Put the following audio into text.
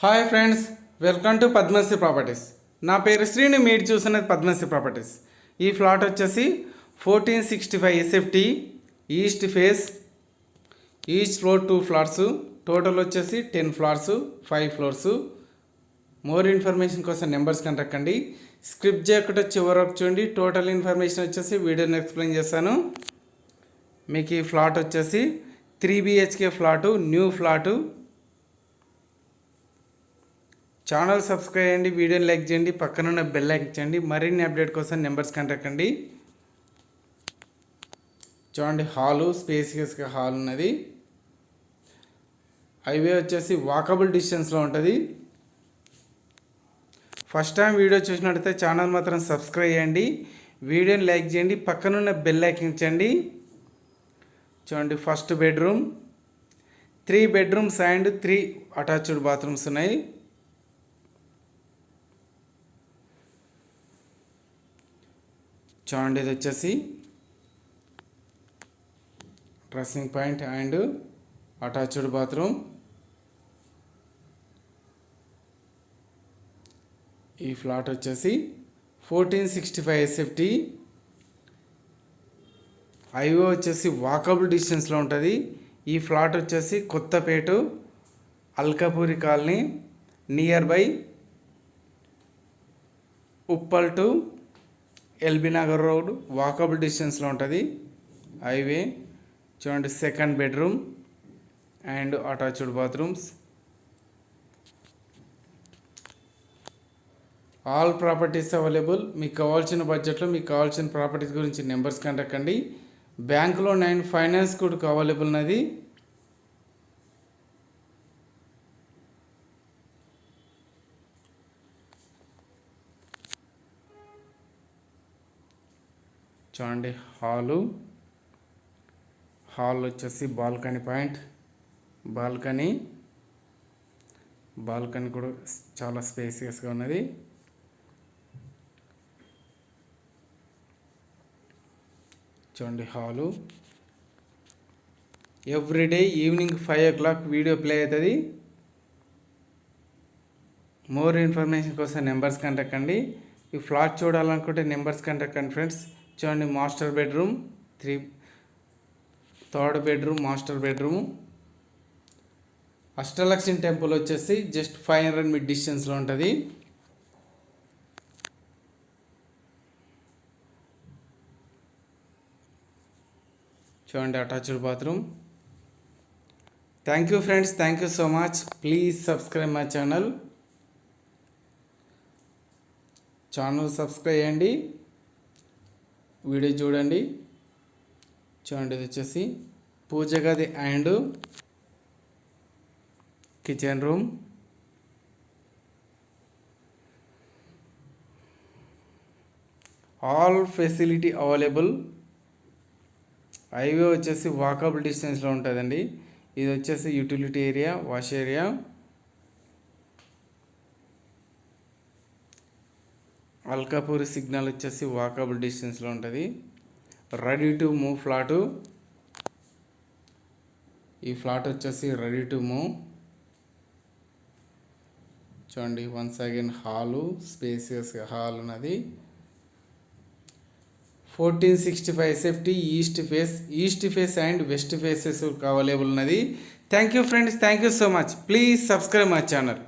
Hi friends, welcome to Padmasri properties. నా పేరు శ్రీని, మీరు చూస్తున్నది పద్మశ్రీ ప్రాపర్టీస్. ఈ ఫ్లాట్ వచ్చేసి 1465 SFT east face, east floor 2 flats, total వచ్చేసి 10 ఫ్లాట్స్ 5 ఫ్లోర్స్. మోర్ ఇన్ఫర్మేషన్ కోసం నెంబర్స్ కంటక్కండి. స్క్రిప్ట్ చేయకుండా చివరి వరకు చూడండి. టోటల్ ఇన్ఫర్మేషన్ వచ్చేసి వీడియోని ఎక్స్ప్లెయిన్ చేస్తాను. మీకు ఈ ఫ్లాట్ వచ్చేసి 3 BHK flat, new flat. Channel subscribe చేయండి, వీడియోని లైక్ చేయండి, పక్కనున్న బెల్ లైక్ చేయండి. మరిన్ని అప్డేట్ కోసం నెంబర్స్ కాంటాక్ట్ అండి. చూడండి, హాలు స్పేసియస్గా హాల్ ఉన్నది. హైవే వచ్చేసి వాకబుల్ డిస్టెన్స్లో ఉంటుంది. ఫస్ట్ టైం వీడియో చూసినట్టయితే ఛానల్ మాత్రం సబ్స్క్రైబ్ చేయండి, వీడియోని లైక్ చేయండి, పక్కనున్న బెల్ లైక్ ఇచ్చండి. చూడండి, first bedroom, 3 bedrooms and 3 attached bathrooms ఉన్నాయి. చూడండి, ఇది వచ్చేసి dressing point and attached bathroom. ఈ ఫ్లాట్ వచ్చేసి 1465 ఎస్ఎఫ్టీ. హైవే వచ్చేసి వాకబుల్ డిస్టెన్స్లో ఉంటుంది. ఈ ఫ్లాట్ వచ్చేసి Kothapet Alkapuri colony, near by Uppal to LB Nagar road, walkable డిస్టెన్స్లో ఉంటుంది హైవే. చూడండి, second bedroom and attached bathrooms. All properties available. మీకు కావాల్సిన బడ్జెట్లో మీకు కావాల్సిన ప్రాపర్టీస్ గురించి నెంబర్స్ కాంటాక్ట్ అండి. బ్యాంకులో 9 ఫైనాన్స్ కూడా అవైలబుల్ ఉన్నది. చూడండి, హాల్ వచ్చేసి బాల్కనీ పాయింట్. బాల్కనీ కూడా చాలా స్పేసియస్గా ఉన్నది. చూడండి, hall everyday evening 5 o'clock video play అవుతుంది. మోర్ ఇన్ఫర్మేషన్ కోసం నెంబర్స్ కాంటాక్ట్ అండి. ఈ ఫ్లాట్ చూడాలనుకుంటే నెంబర్స్ కాంటాక్ట్ అండి ఫ్రెండ్స్. చూడండి, master bedroom, third bedroom, master bedroom. Ashtalakshmi temple వచ్చేసి జస్ట్ 500 మీటర్ డిస్టెన్స్లో ఉంటుంది. చూడండి, attached bathroom. Thank you friends, thank you so much. Please subscribe my channel. Subscribe చేయండి, వీడియో చూడండి. చూడండి, ఇది వచ్చేసి పూజ గది and kitchen room. All facility available. Highway వచ్చేసి వాకబుల్ డిస్టెన్స్లో ఉంటుందండి. ఇది వచ్చేసి utility area, wash area. Alkapuri signal వచ్చేసి వాకబుల్ డిస్టెన్స్లో ఉంటుంది. Ready to move flat. ఈ ఫ్లాట్ వచ్చేసి రెడీ టు మూవ్. చూడండి, once again hall spacious hall ఉన్నది. 1465 SFT east face and west faces available ఉన్నది. Thank you friends, thank you so much. Please subscribe my channel.